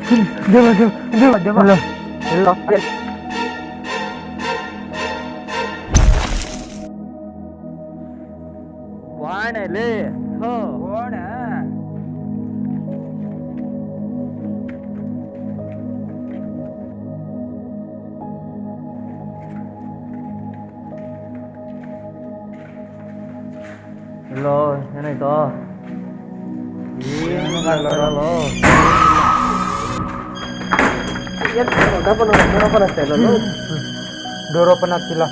ದೇವ ದೇವ ದೇವ ದೇವ ಎಲ್ಲ ವಾಣಲೆ ಓಣ ಎಲ್ಲೋ ಏನಾಯ್ತು ಏನು ಕಾಣಲ್ಲ ಡೋರ್ ಓಪನ್ ಆಗ್ತಿಲ್ಲ.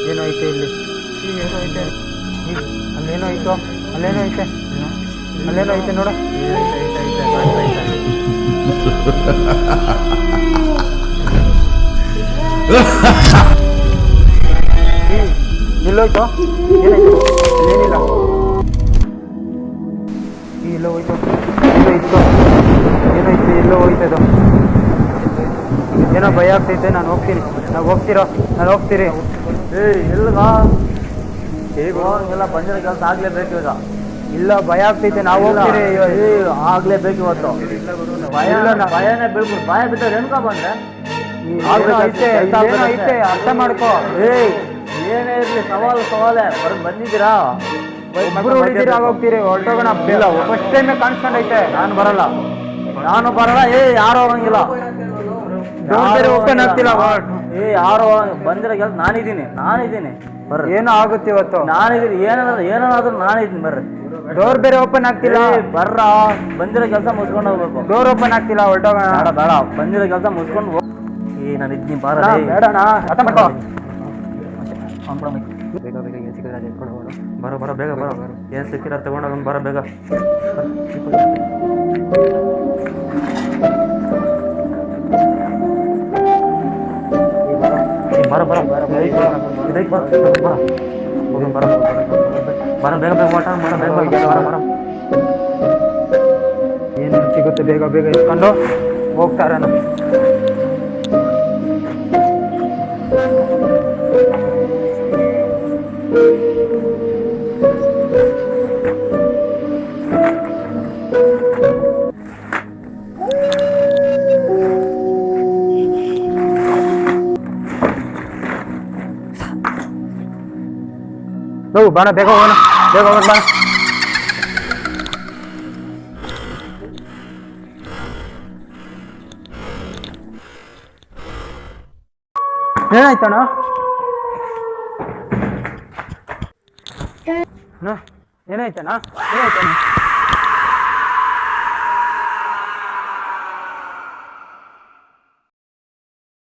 ಏನೋ ಐತೆ ಇಲ್ಲಿ, ಏನೋ ಐತೆ ಅಲ್ಲೇನೋ ಐತೋ, ಅಲ್ಲೇನೋ ಐತೆ, ಅಲ್ಲೇನೋ ಐತೆ ನೋಡ. ಎಲ್ಲೋಯ್ತು? ಏನಾಯ್ತು? ಏನಿಲ್ಲ, ಎಲ್ಲೋ ಹೋಯ್ತು, ಎಲ್ಲೋ ಇತ್ತು, ಏನಾಯ್ತು? ಎಲ್ಲೋ ಹೋಯ್ತದು. ಏನೋ ಭಯ ಆಗ್ತೈತೆ. ನಾನು ಹೋಗ್ತೀನಿ, ನಾವು ಹೋಗ್ತೀರಿ. ಎಲ್ಗ ಹೇಗೋ ಹಂಗೆಲ್ಲ ಬಂದಿರೋ ಕೆಲಸ ಆಗ್ಲೇಬೇಕು ಈಗ. ಇಲ್ಲ, ಭಯ ಆಗ್ತೈತೆ, ನಾವು ಹೋಗ್ತೀರಿ. ಆಗ್ಲೇಬೇಕು ಇವತ್ತು. ಭಯನೇ ಬೀಳ್ಬಿಡು. ಭಯ ಬಿಟ್ಟರೆ ಎನ್ಕ ಬಂದ್ರೆ ಐತೆ, ಅರ್ಥ ಮಾಡ್ಕೋ. ಏನೇ ಇರ್ಲಿ ಸವಾಲೇ ಬಂದಿದ್ದೀರಾ, ಹೋಗ್ತೀರಿ, ಹೊರಟೋಗೋಣ. First time ಕಾಣಿಸ್ಕೊಂಡೈತೆ. ನಾನು ಬರಲ್ಲ. ಯಾರು ಹೋಗಂಗಿಲ್ಲ. ಓಪನ್ ಆಗ್ತಿಲ್ಲ. ಯಾರು ಬಂದಿರೋ ಕೆಲಸ ನಾನಿದ್ದೀನಿ ಬರ್ರಿ. ಏನೋ ಆಗುತ್ತೆ ಇವತ್ತು. ನಾನಿದ್ದೀನಿ, ಏನಾದ್ರೂ ನಾನಿದ್ದೀನಿ ಬರ್ರಿ. ಡೋರ್ ಬೇರೆ ಓಪನ್ ಆಗ್ತಿಲ್ಲ. ಬರ್ರ, ಬಂದಿರೋ ಕೆಲಸ ಮುಗಿಸ್ಕೊಂಡು ಹೋಗ್ಬೇಕು. ಡೋರ್ ಓಪನ್ ಆಗ್ತಿಲ್ಲ, ಹೊರಟೋಗೋಣ. ಬೇಡ, ಬಂದಿರೋ ಕೆಲಸ ಮುಗಿಸ್ಕೊಂಡು ಹೋಗ್. ನಾನು ಇದ್ದೀನಿ ಬಾರ. ಬೇಡಣ, ಅರ್ಥ ಮಾಡ್ಕೋ. ಬೇಗ ಏನು ಸಿಕ್ಕಿದ್ರೆ ಅದು ಎತ್ಕೊಂಡು ಹೋಗೋಣ. ಬರೋ ಬೇಗ ಏನು ಸಿಕ್ಕಿರ ತಗೊಂಡೋಗೋಣ. ಬರೋ ಬೇಗ. ಏನೇನು ಸಿಗುತ್ತೆ ಬೇಗ ಎತ್ಕೊಂಡು ಹೋಗ್ತಾರ. ಬಾಣ, ಬೇಗ ಹೋಗೋಣ ಬಾ. ಏನಾಯ್ತಣ್ಣ? ಏನಾಯ್ತಣ್ಣ?